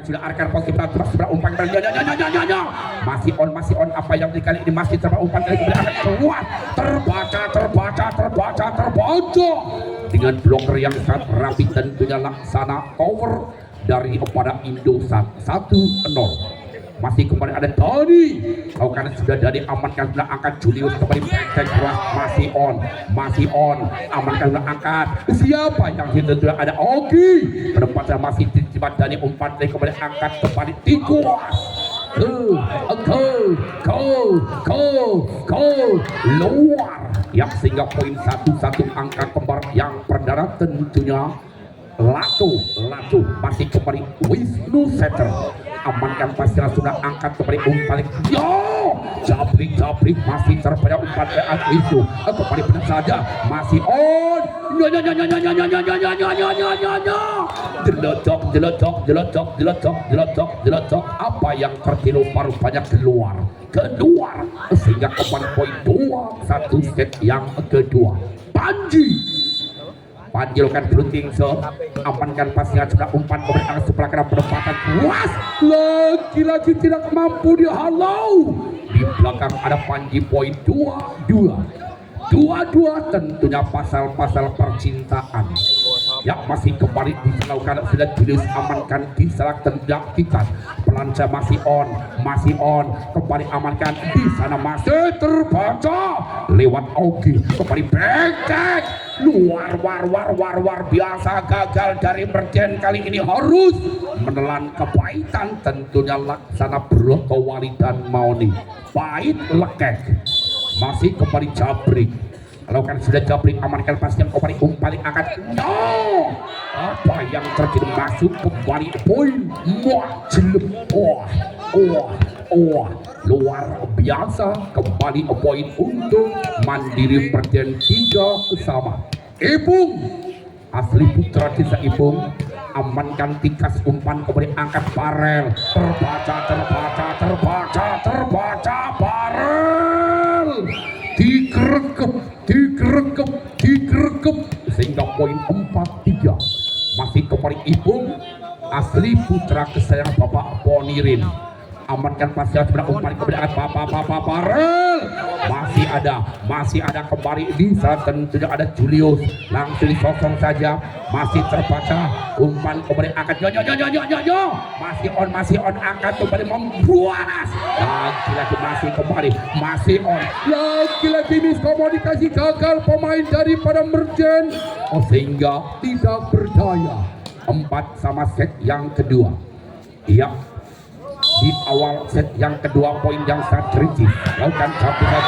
sudah arkan posisi sebelah umpan masih on apa yang kali ini masih terbawa umpan kali kemudian akan keluar terbaca dengan bloker yang sangat rapi tentunya laksana cover dari kepada Indosat 1-0. Masih kembali ada Dani. Kau kan sudah dari amankan sudah angkat Julius kembali pendek keras masih on amankan sudah angkat siapa yang itu sudah ada Ogi penempatan masih terlibat dari umpan dari kembali angkat kembali tikus luar yang sehingga poin 1-1 angka kembar yang perdana tentunya Latu masih kembali Wisnu Setter amankan pasirnya sudah angkat kembali umpan Jabrik masih terpada umpan Wisnu kembali benar saja masih on jeletok apa yang tertilu rupanya keluar sehingga kembali poin 2-1 set yang kedua. Panji lakukan blunting shot amankan pasnya sudah umpan kemudian sebelah kanan penempatan puas lagi-lagi tidak mampu dihalau di belakang ada Panji poin 2-2 tentunya pasal-pasal percintaan yang masih kembali dilakukan sudah Julius amankan di salah tendak kita pelanca masih on kembali amankan di sana masih terbaca lewat Ogi kembali becek luar biasa gagal dari Merjen kali ini harus menelan kepahitan tentunya laksana Brotowali dan Mauni pahit lekek masih kembali Jabrik lakukan sudah Jabrik amankan pasnya kembali umpan angkat apa yang terjadi masuk kembali poin luar biasa kembali poin untuk Mandiri Merjen 3 sama Ipung asli putra desa Ipung amankan tikas umpan kembali angkat Barel terbaca Barel digerekep sehingga poin 4-3 masih kembali Ipung asli putra kesayangan Bapak Ponirin amankan pasnya sebelah umpan kemudian Bapak Barel masih ada kembali di saat tentunya ada Julius langsung disosong saja masih terbaca umpan kemudian angkat masih on angkat kembali membuaras lagi-lagi lagi-lagi miskomunikasi gagal pemain daripada Merjen sehingga tidak berdaya 4 sama set yang kedua di awal set yang kedua poin yang sangat kritis lakukan gagal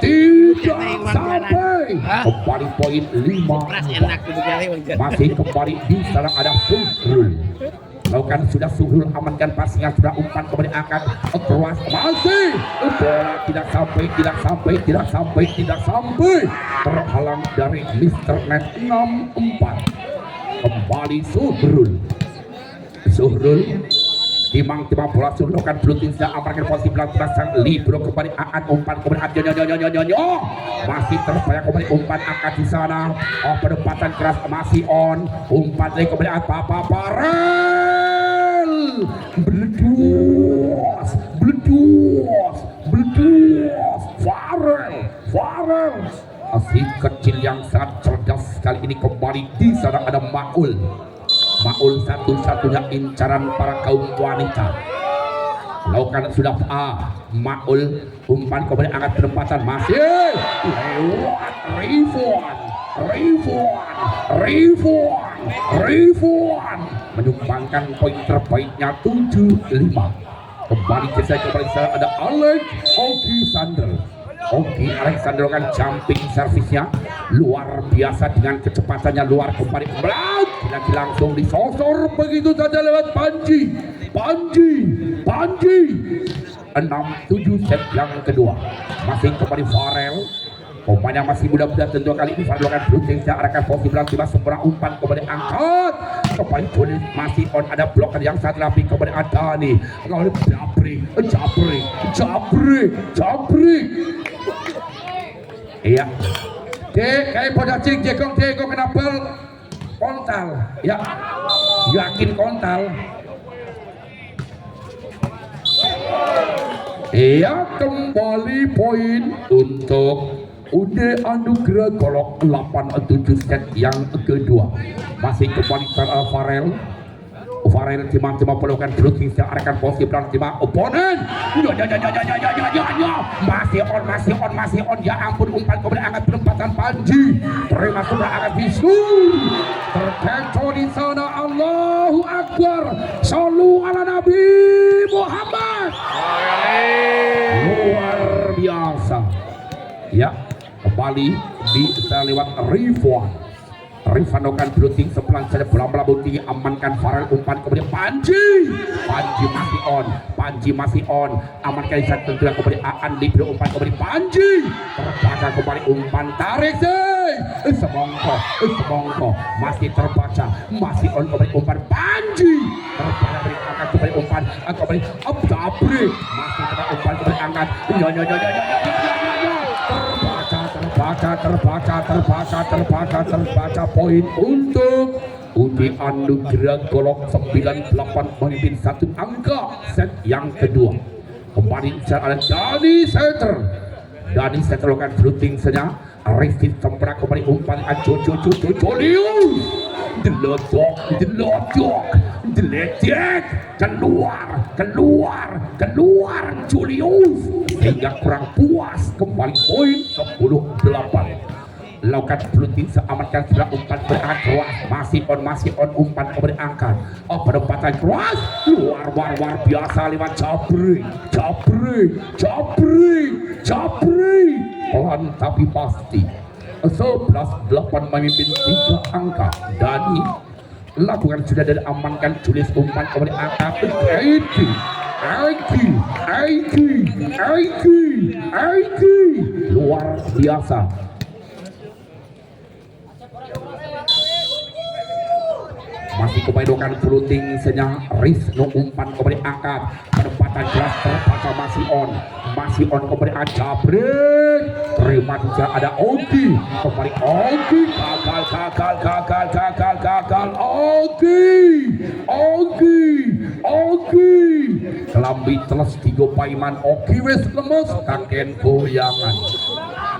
tidak sampai kembali poin 5 masih kembali di sana ada Suhrul lakukan sudah Suhrul amankan pasnya sudah umpan kembali angkat keras masih bola tidak sampai terhalang dari Mr. Net 6-4 kembali Suhrul timang bola Suhrul kan blunting sudah amankan posisi belakang libero kembali angkat umpan kemudian masih terbayang kembali umpan angkat di sana penempatan keras masih on umpan lagi kembali apa Barel bledus Farel asli kecil yang sangat cerdas kali ini kembali di sana ada Maul satu-satunya incaran para kaum wanita lakukan sudah Maul umpan kembali angkat penempatan masih lewat Rifwan menyumbangkan poin terbaiknya 7-5 kembali ada Alex Ogi Alexander kan jumping servisnya luar biasa dengan kecepatannya luar kembali lagi langsung disosor begitu saja lewat Panji 6-7 set yang kedua masih kembali Farel pemain yang masih muda-muda tentu kali ini Farel akan blunting arahkan posisi tiba seberang umpan kembali angkat kembali Jonis masih on ada bloker yang sangat rapi kembali Adani kembali Jabrik iya kayak pada cik jekong kenapa kontal ya, yakin kontal. Iya, kembali poin untuk UD Anugerah Golok 87 set yang kedua. Masih kembali Farel cima pelukan blocking searahkan posisi pelan cima oponen. Masih on ya ampun, umpan kemudian angkat penempatan Panji, terima sudah angkat Wisnu, terkecoh di sana. Allahu Akbar, sallu ala Nabi Muhammad. Luar biasa ya, kembali bisa lewat Rifanokan blocking sepelan saja bola tinggi, amankan Farel, umpan kemudian Panji masih on, amankan di satu tentunya kemudian Aan di umpan kemudian Panji, terbaca kembali umpan tarik semongko masih terbaca, masih on kemudian umpan Panji, terbaca berikan kembali umpan kembali Abdabri, masih terbaca umpan kemudian angkat terbaca poin untuk UD Anugerah Golok 98 memimpin satu angka set yang kedua. Kembali ada Dani Setter lakukan shooting saja, Rifit sempurna kembali umpan Jolius diledek keluar Julius sehingga kurang puas. Kembali poin 10-8. Lakukan blocking seamankan sudah umpan berangkat keras, masih on umpan kemudian angkat penempatan keras luar biasa lewat Jabri pelan tapi pasti. 11-8 memimpin 3 angka. Dani lakukan sudah dan amankan Julius, umpan kemudian angkat Aiki luar biasa. Masih kebadokan floating senyang Rizno, umpan kemudian angkat penempatan jelas terbaca, masih on kemudian Jabrik, terima saja ada Ogi, kembali Ogi gagal Ogi kelambi teles tiga paiman Ogi wes lemes kaken goyangan.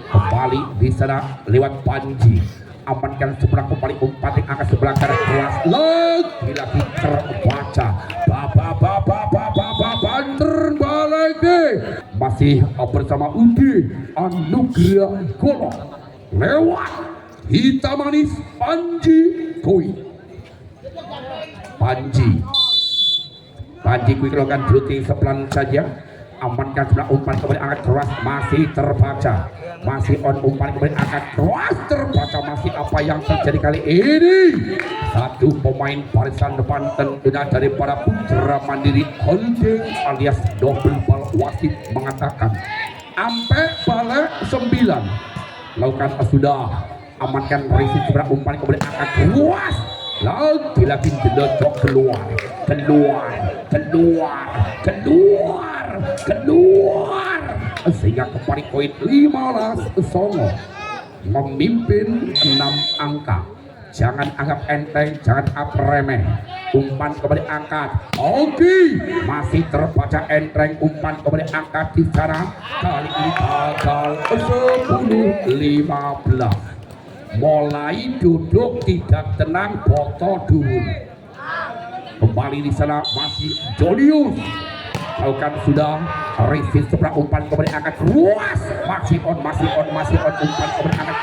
Kembali di sana lewat Panji, amankan sebelah kembali umpan yang angkat sebelah kanan kelas lagi terbaca banter balik masih bersama UD Anugerah Golok lewat hitam manis Panji Kui lakukan shooting sepelan saja, amankan sebelah umpan kemudian angkat keras, masih terbaca, masih on umpan kemudian angkat keras terbaca. Masih apa yang terjadi kali ini? Satu pemain barisan depan tentunya daripada Putra Mandiri Holding alias double ball, wasit mengatakan sampai balik 9. Lakukan sudah, amankan risi sebelah umpan kemudian angkat keras lagi diledok keluar sehingga kembali poin 15-9 memimpin 6 angka. Jangan anggap enteng, jangan anggap remeh. Umpan kembali angkat Ogi, masih terbaca enteng, umpan kembali angkat di sana, kali ini gagal 10-15. Mulai duduk tidak tenang, foto dulu. Kembali di sana masih Jolius, lakukan sudah review sebelah umpan kembali angkat luas, masih on umpan kembali angkat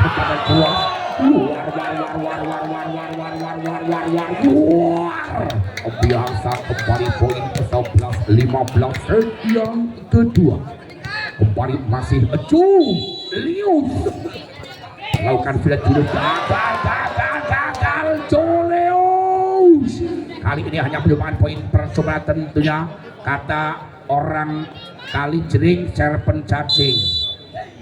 luas luar biasa. Kembali poin 11-15 yang kedua. Kembali masih Julius, lakukan sudah Julius gagal Julius. Kali ini hanya penyumbang poin percuma tentunya, kata orang kali jering serpen cacing.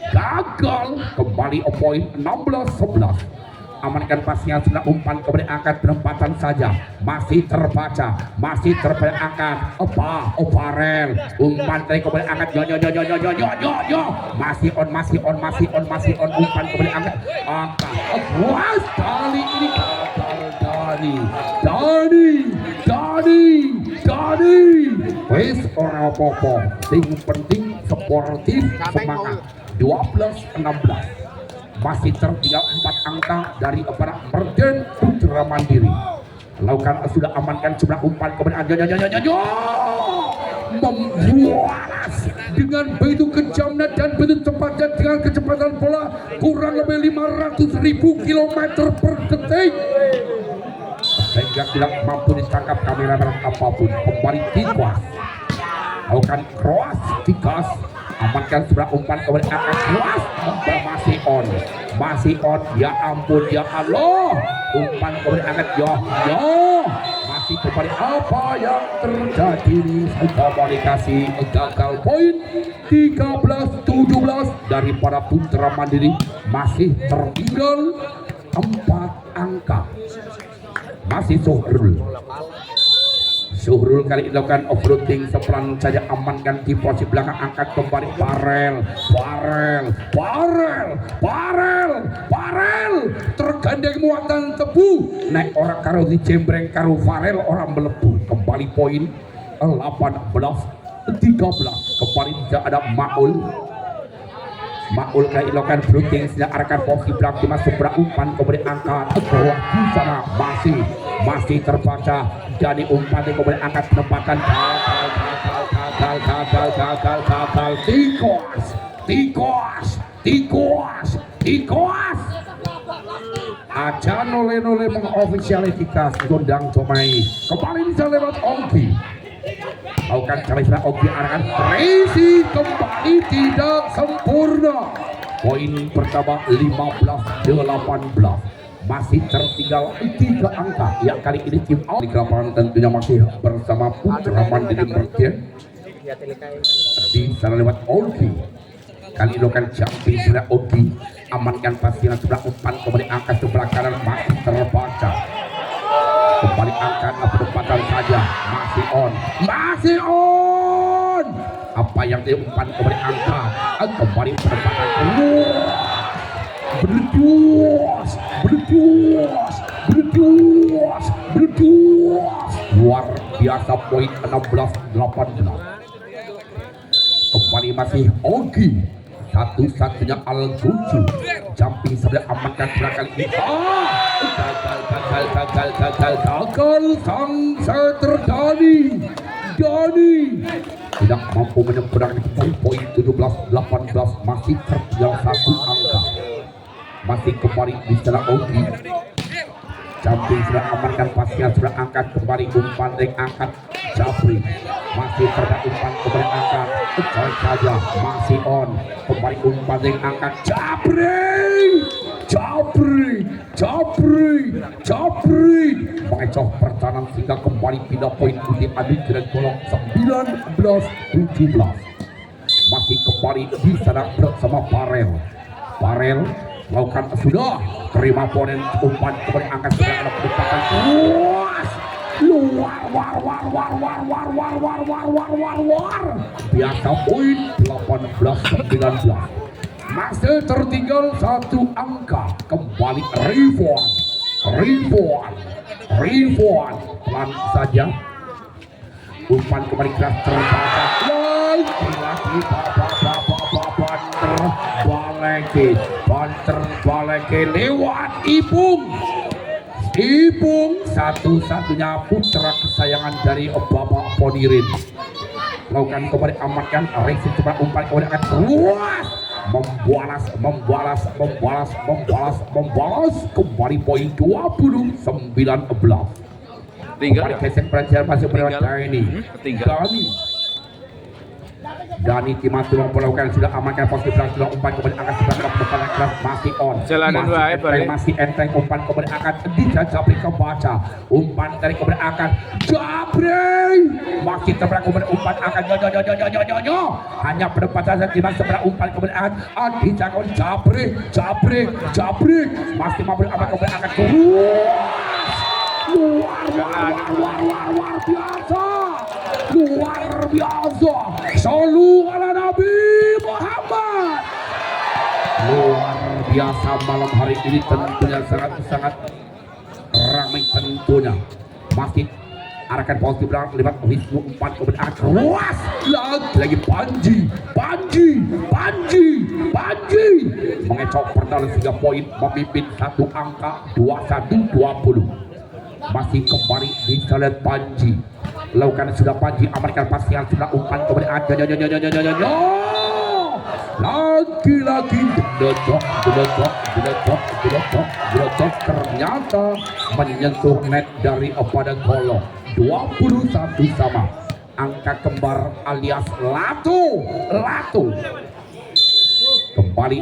Gagal. Kembali poin 16-11. Amankan pasnya sudah umpan kemudian angkat penempatan saja, masih terbaca angkat Farel, umpan dari kemudian angkat masih on umpan kemudian angkat puas. Kali ini gagal lagi. Dani. Wes ora apa-apa. Sing penting sportif semangat. 12-16. Masih tertinggal 4 angka dari para Merden Putra Mandiri. Lakukan sudah amankan jumlah umpan kemudian membualas dengan begitu kejamnya dan begitu cepatnya dengan kecepatan bola kurang lebih 500.000 km per detik sehingga tidak mampu ditangkap kamera apapun. Kembali Tikas lakukan cross Tikas amankan sebelah umpan kemudian akan cross masih on ya ampun ya Allah umpan kemudian akan masih kembali apa yang terjadi komunikasi gagal poin 13-17 dari para Putra Mandiri masih tertinggal 4 angka. Masih Suhrul kali dilakukan offloading sepelan saja amankan di posisi belakang angkat kembali Farel tergandeng muatan tebu naik orang karo di jembreng karo Farel orang melebu kembali poin 18-13 kembali tidak ada Maul kali dilakukan floating sudah arahkan posisi belakang masuk umpan kemudian angkat ke bawah di sana masih terbaca jadi umpan kemudian angkat penempatan gagal Tikos aja nole mengofisialitas gondang Comai kembali bisa lewat Ogi lakukan kali Ogi arahkan Tracy kembali tidak sempurna poin pertama 15-18 masih tertinggal 3 angka yang kali ini tim di lapangan tentunya masih bersama Putra Mandiri Mertian di sana lewat Ogi kali dilakukan jumping sudah Ogi amankan pasiran sebelah umpan kembali angka sebelah kanan masih terbaca kembali angkat penempatan saja masih on apa yang diumpan kembali angkat kembali penempatan berduas luar biasa poin 16-18 kembali masih Ogi satu-satunya Al-Tuju jumping sebelah amankan belakang ini gagal sang setter Dani tidak mampu menyeberang poin 17-18 masih tertinggal 1 angka masih kembali di sana Ogi jumping sudah amankan pasnya sudah angkat kembali umpan ring angkat Japri masih terdapat umpan kembali angkat coy saja masih on kembali umpan ring angkat Japri mengecoh pertahanan sehingga kembali pindah poin putih adu dengan golong 19-17 masih kembali di sana bersama Farel lakukan sudah terima poin umpan kembali angkat sebelah penempatan luar biasa poin 18-19 masih tertinggal 1 angka kembali Rivon pelan saja umpan kembali keras terbaca lagi Baleke lewat Ipung satu-satunya putra kesayangan dari Bapak Ponirin lakukan kembali amankan racing coba umpan kemudian akan luas membalas kembali poin 20-19 kembali gesek pelajaran masih berada ini Dani Timatu melakukan sudah amankan posisi belakang sudah umpan kemudian akan sebelah depan keras masih on masih enteng umpan kemudian akan dijajabri kebaca umpan dari kemudian akan Japri masih terbelah kemudian umpan akan hanya penempatan saja sebelah umpan kemudian akan dijangkau Japri masih mampu akan kemudian akan luar biasa Sallu ala Nabi Muhammad luar biasa malam hari ini tentunya sangat ramai ramai tentunya. Masih arahkan posisi belakang lewat Wisnu umpan kemudian arah keras lagi Panji mengecok pertahanan 3 poin memimpin 1 angka 21-20. Masih kembali di jalan Panji lakukan sudah Panji amankan pasian sudah umpan kemudian lagi-lagi geledok ternyata menyentuh net dari pada golong 21 sama. Angka kembar alias Lato kembali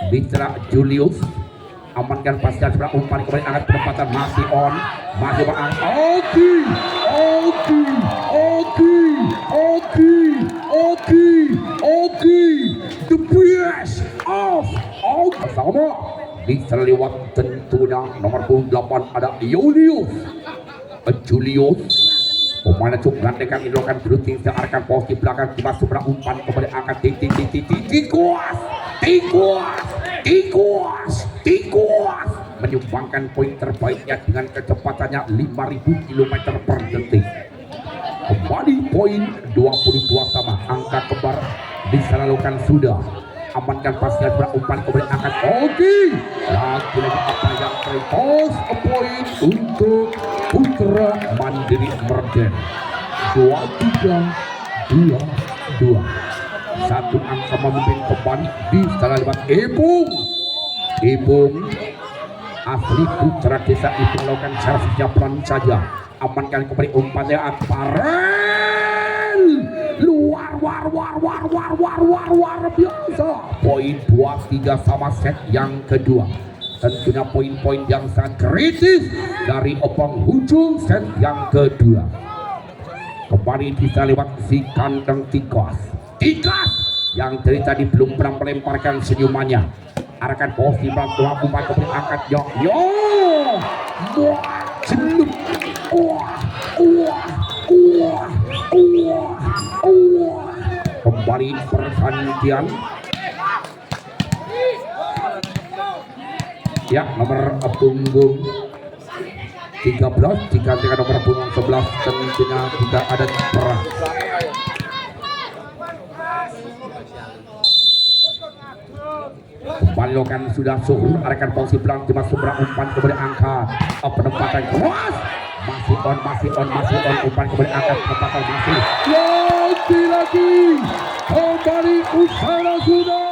bicara Julius amankan pasca sebelah umpan kembali angkat penempatan masih on masih bang Oki the best of sama bisa lewat tentunya nomor 8 ada Julius pemain cukup gandekan indrokan berunting searahkan posisi belakang tiba sebelah umpan kembali angkat tikuas menyumbangkan poin terbaiknya dengan kecepatannya 5000 km per detik. Kembali poin 22 sama. Angka kembar diselalukan sudah amankan pasnya sebelah umpan kemudian angkat lagi-lagi apa yang terpos poin untuk Putra Mandiri Merden 23-22. 1 angka memimpin kembali di salah lewat Ibung asli putra desa itu melakukan servisnya pelan saja amankan kembali umpannya Aparel luar biasa poin 23 sama set yang kedua. Tentunya poin-poin yang sangat kritis dari penghujung set yang kedua. Kembali bisa lewat si kandang Tikas yang dari tadi belum pernah melemparkan senyumannya. Arahkan posisi bantuan umpan kemudian angkat kembali pergantian ya nomor punggung 13 diganti dengan nomor punggung 11 tentunya tidak ada perang. Kembali lokan sudah suhu arahkan posisi pelang cuma seberang umpan kemudian angkat penempatan keras masih on umpan kemudian angkat penempatan masih lagi kembali usaha sudah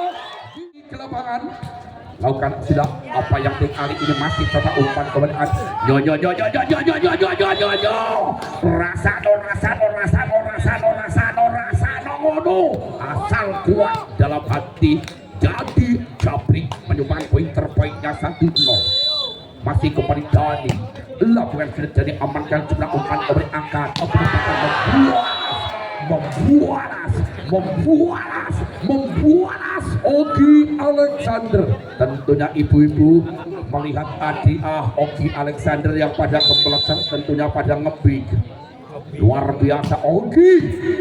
di lapangan lakukan sudah apa yang tinggal ini masih tetap umpan kemudian asal kuat dalam hati jadi Jabrik menyumbang poin terbaiknya 1-0. Masih kembali Dani lakukan sudah jadi amankan jumlah umpan kemudian angkat membualas Oki Alexander. Tentunya ibu-ibu melihat adik Oki Alexander yang pada kepelesan tentunya pada ngebig luar biasa. Oki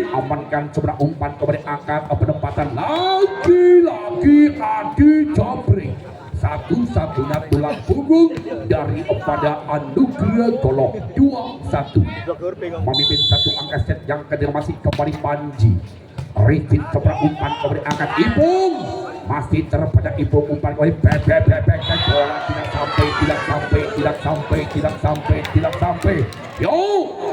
amankan sebelah umpan kemudian angkat penempatan lagi-lagi Adi Jabrik satu-satunya tulang punggung dari pada Anugerah Golok 2-1 memimpin 1 angka set yang kedua. Masih kembali Panji Rizin sebelah umpan kemudian angkat Ibung masih terpada Ibung umpan kembali bola tidak sampai yo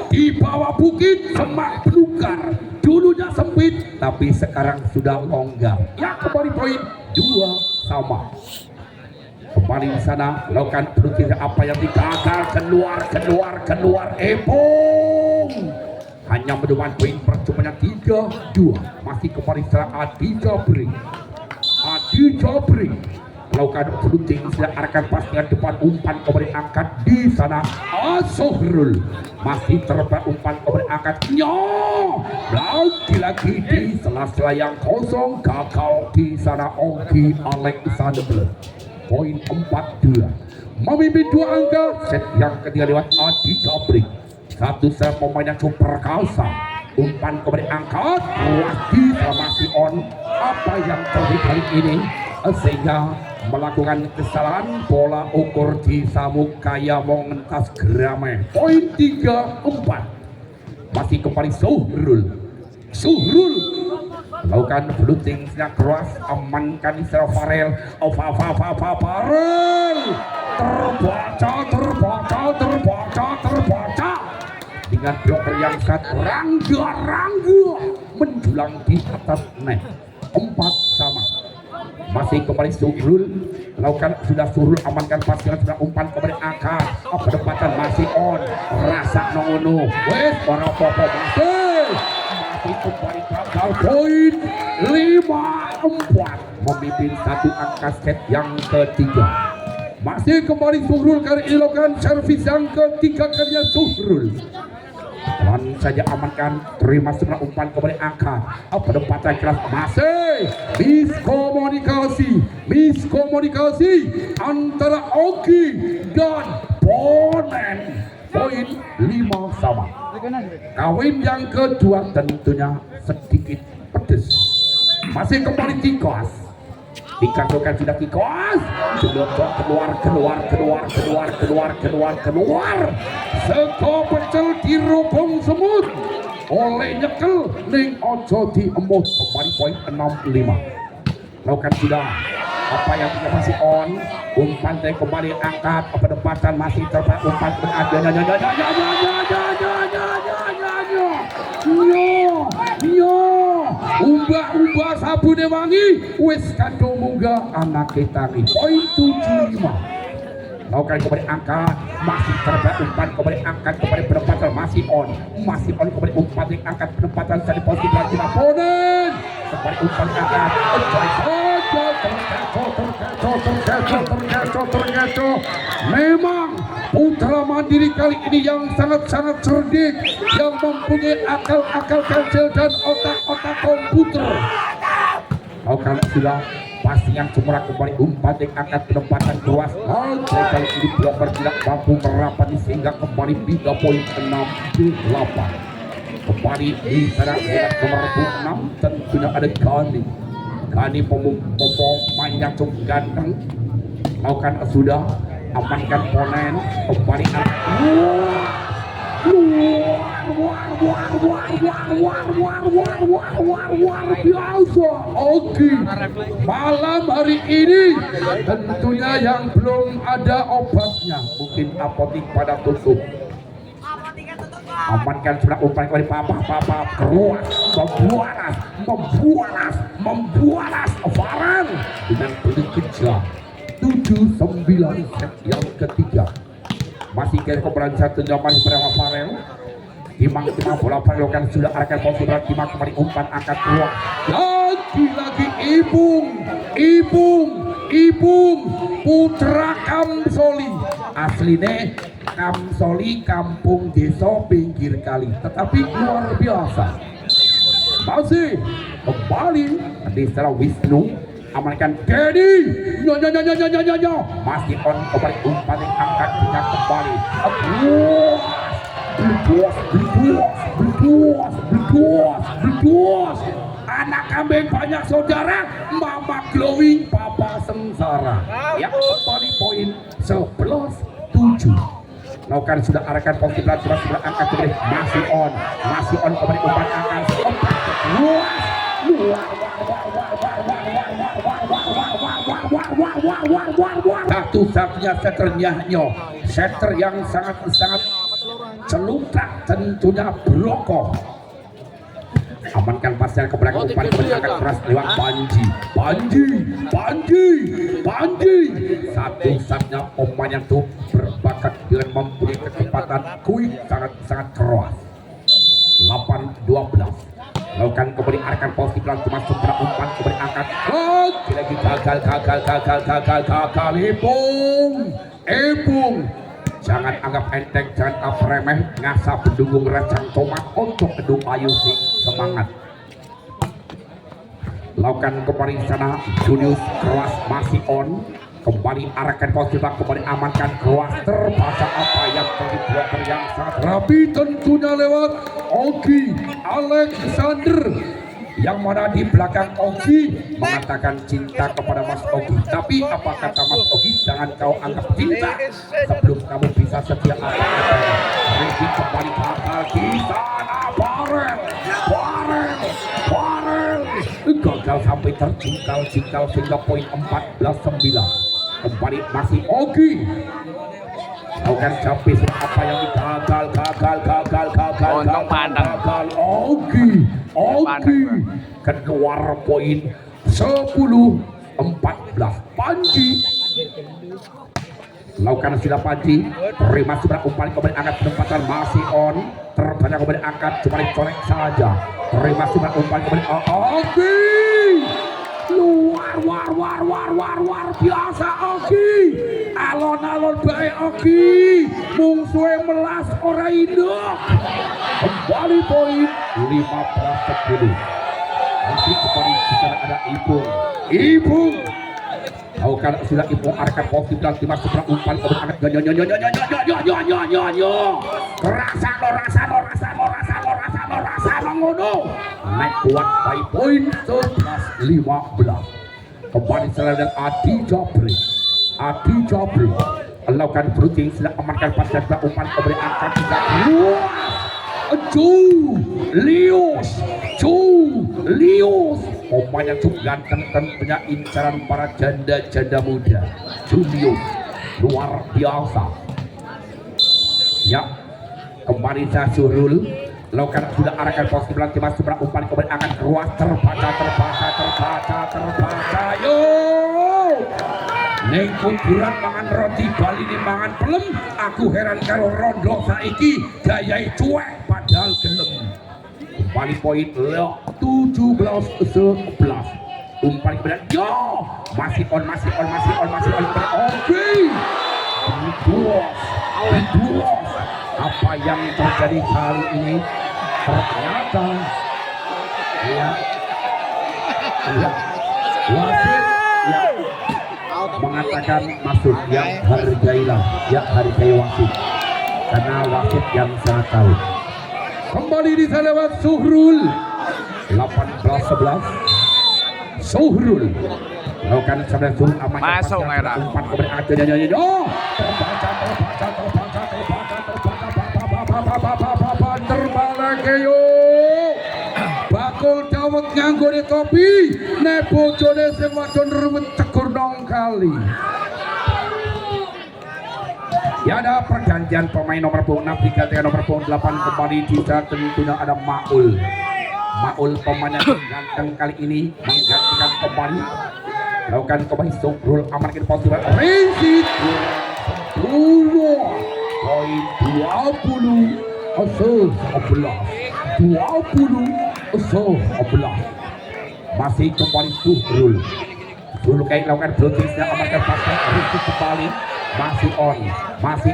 di bawah bukit semak belukar dulunya sempit tapi sekarang sudah longgar ya. Kembali poin 2 sama. Kembali di sana lakukan produksi apa yang digagal keluar Ebong hanya menemukan poin percobaan 3-2. Masih kembali setelah Adi Jabrik lakukan produksi arahkan pasnya depan umpan kemudian angkat di sana Asohrul masih terlepas umpan kemudian angkat lagi-lagi di sela-sela yang kosong gagal di sana Oki Alexander. Poin 4-2 memimpin 2 angka set yang ketiga lewat Adi Jabrik. Satu set pemain yang cukup perkasa umpan kemudian angkat lagi masih on apa yang terjadi kali ini sehingga melakukan kesalahan pola ukur di samuk kaya mengentas grame. Poin 3-4 masih kembali Suhrul melakukan blooting secara keras, amankan Israel Farel. Farel terbaca dengan bloker yang sangat rangga menjulang di atas net. 4-sama masih kembali Suhrul melakukan Suhrul amankan pasien sudah umpan kembali akar pendapatan masih on rasa nongono wes para popo masih kembali gagal. Poin 5-4 memimpin satu angka set yang ketiga. Masih kembali Suhrul kali ini lakukan servis yang ketiga kalinya Suhrul. Pelan saja amankan, terima sebelah umpan kembali angka pendapatan keras masih miskomunikasi antara Oki dan Ponen. Poin 5-sama. Kawin yang kedua tentunya sedikit pedes. Masih kembali Tikas dikasihkan sudah Tikas keluar seko pecel dirobong semut oleh nyekel ning ojo diemut. Kembali poin 6-5 lakukan sudah apa yang masih on umpan kembali angkat pendapatan masih terpakai umpan Umbah sabune wangi wis kado munggah anak kita nih. Poin 7-5 lakukan kembali angkat masih terbaik umpan kembali angkat kembali pendapatan masih on kembali umpan yang angkat pendapatan dari posisi berarti Ponen kembali umpan angkat terkecoh. Memang putra mandiri kali ini yang sangat cerdik, yang mempunyai akal kancil dan otak komputer. Kalau sudah pasti yang cuma kembali umpan yang angkat penempatan luas. Kali ini bloker tidak mampu merapat sehingga kembali 3.6-8. Kembali di sana nomor 6 tentunya ada Gani pemain yang cukup ganteng. Melakukan sudah amankan Ponen kembali luar biasa. Oke, malam hari ini tentunya yang belum ada obatnya, mungkin apotik pada tutup. Amankan sudah umpan kembali papa keluar membualas Farel dengan pelik kejam 7-9 set yang ketiga. Masih kira keberadaan satu zaman bersama Farel. Timang bola Farel kan sudah arahkan posisi Timang kembali umpan angkat keluar. Lagi Ibung putra Kamsoli. Aslinya Kamsoli kampung desa pinggir kali, tetapi luar biasa. Masih kembali di setelah Wisnu amankan Dedi masih on kembali umpan yang angkat dengan kembali berduas anak kambing banyak saudara mama glowing papa sengsara ya. Kembali poin 11-7 lakukan sudah arahkan posisi sudah angkat kembali masih on kembali umpan angkat satu-satunya setter yang sangat celuprak tentunya Broko. Amankan pasien ke belakang umpan berangkat keras lewat Panji satu-satunya pemain yang tuh berbakat dengan mempunyai kecepatan quick sangat keras. 8-12 lakukan kembali arahkan posisi pelan masuk pada umpan kembali angkat lagi gagal Epung jangan anggap enteng, jangan anggap remeh, ngasah pendukung Racang Tomat untuk kedua Ayu Sing semangat. Lakukan kembali sana Junius keras masih on kembali arahkan posisi kembali amankan keras terbaca apa yang terjadi bloker yang sangat rapi tentunya lewat Oki Alexander Yang mana di belakang Ogi mengatakan cinta kepada Mas Ogi. Tapi apa kata Mas Ogi? Jangan kau anggap cinta sebelum kamu bisa setia apa katanya. Regi kembali gagal di sana. Farel gagal sampai terjingkal sehingga poin 14-9. Kembali masih Ogi. Lakukan capek apa yang gagal Ogi keluar poin 10-14. Panji lakukan sudah Panji, terima sudah umpan kembali angkat penempatan masih on, terbanyak kembali angkat cuma dicolek saja, terima sudah umpan kembali Ogi luar biasa Ogi, alon-alon baik Ogi, mungsuhe melas ora induk. Kembali poin 15-10. Nanti kembali kita ada Ibung lakukan sudah Ibung arahkan posisi dan timah seberang umpan kembali angkat rasa ngono naik kuat by poin 11-15. Kembali selain dan Adi Jabri lakukan brouting sudah amankan pasca umpan kembali angkat juga Julius pemain yang cukup ganteng tentunya incaran para janda muda. Julius luar biasa ya. Kembali Zasurul lakukan sudah arahkan posisi belakang timah seberang umpan kembali akan ruas terbaca yo neng kuburan mangan roti Bali di mangan pelem. Aku heran karo rondo saiki gayai cuek padahal gelem. Kembali poin 17-11. Umpan kemudian yo masih on Ogi. Bidus. Apa yang terjadi kali ini ternyata wasit mengatakan masuk, yang hargai wasit karena wasit yang sangat tahu. Kembali di lewat Suhrul 18-11. Suhrul lakukan sebenarnya Suhrul aman masuk merah umpan kemudian akhirnya terbalik yo bakul dawet nganggone kopi nek bojone sing wadon ruwet tegur nong kali. Ya, ada pergantian pemain nomor punggung 6 digantikan nomor punggung 8 kembali bisa tentunya ada Maul pemain yang ganteng kali ini menggantikan kembali lakukan kembali Suhrul amankan posisi Rizky poin 20-11 masih kembali Suhrul kayak lakukan blocking amankan pasang Rizky kembali masih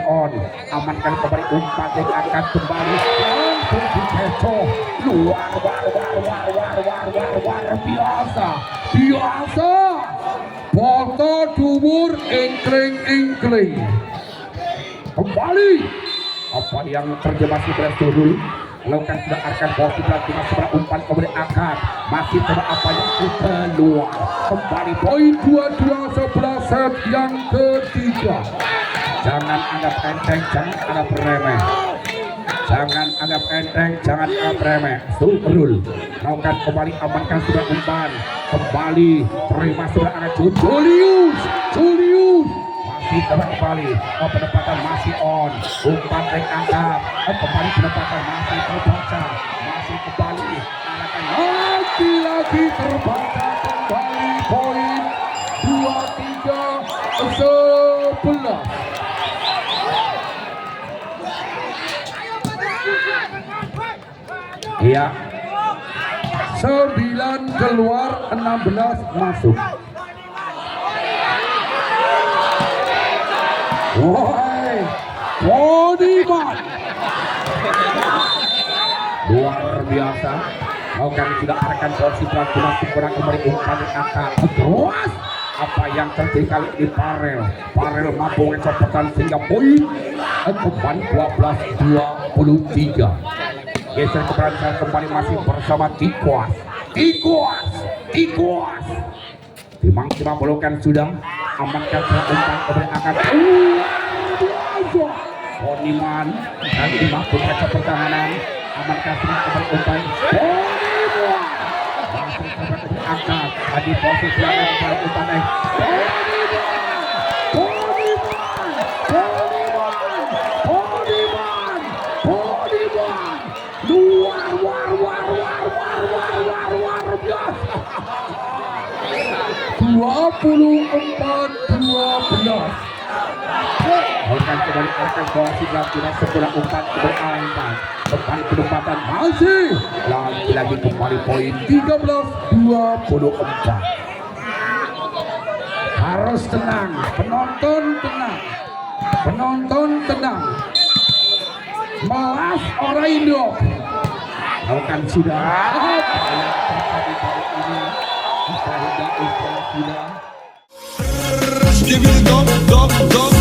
on amankan kembali umpan yang akan kembali langsung dikecoh luar biasa foto dhuwur ingkling kembali apa yang terjemah sudah Suhrul lakukan sudah akan posisi berarti masih umpan kemudian angkat masih coba apa yang keluar kembali poin 22-11 set yang ketiga. Jangan anggap enteng, jangan anggap remeh. Suhrul lakukan kembali amankan sudah umpan kembali terima sudah angkat Julius masih kembali penempatan masih on umpan angkat kembali penempatan masih terbaca masih kembali arahkan lagi terbaca kembali poin 23-11. Iya 9 keluar 16 masuk. Woi, Bodiman luar biasa. Lakukan sudah arahkan posisi pelan kurang kembali umpan angkat terus. Apa yang terjadi kali ini Farel mampu mencopotan sehingga poin kembali 12-23. Geser keberanian kembali masih bersama Tikwas Tikus. Timang bolokan sudah amankan umpan berangkat. Poniman dan Timang berkaca pertahanan amankan umpan. Poniman berangkat tadi posisi yang umpan. Luar biasa. 24-12. Akan kembali evakuasi dalam sebelah umpan berangkat. Kembali penempatan masih lagi kembali poin 13-24. Harus tenang, penonton tenang. Malas orang Indo. Akan sudah. Give me the dog.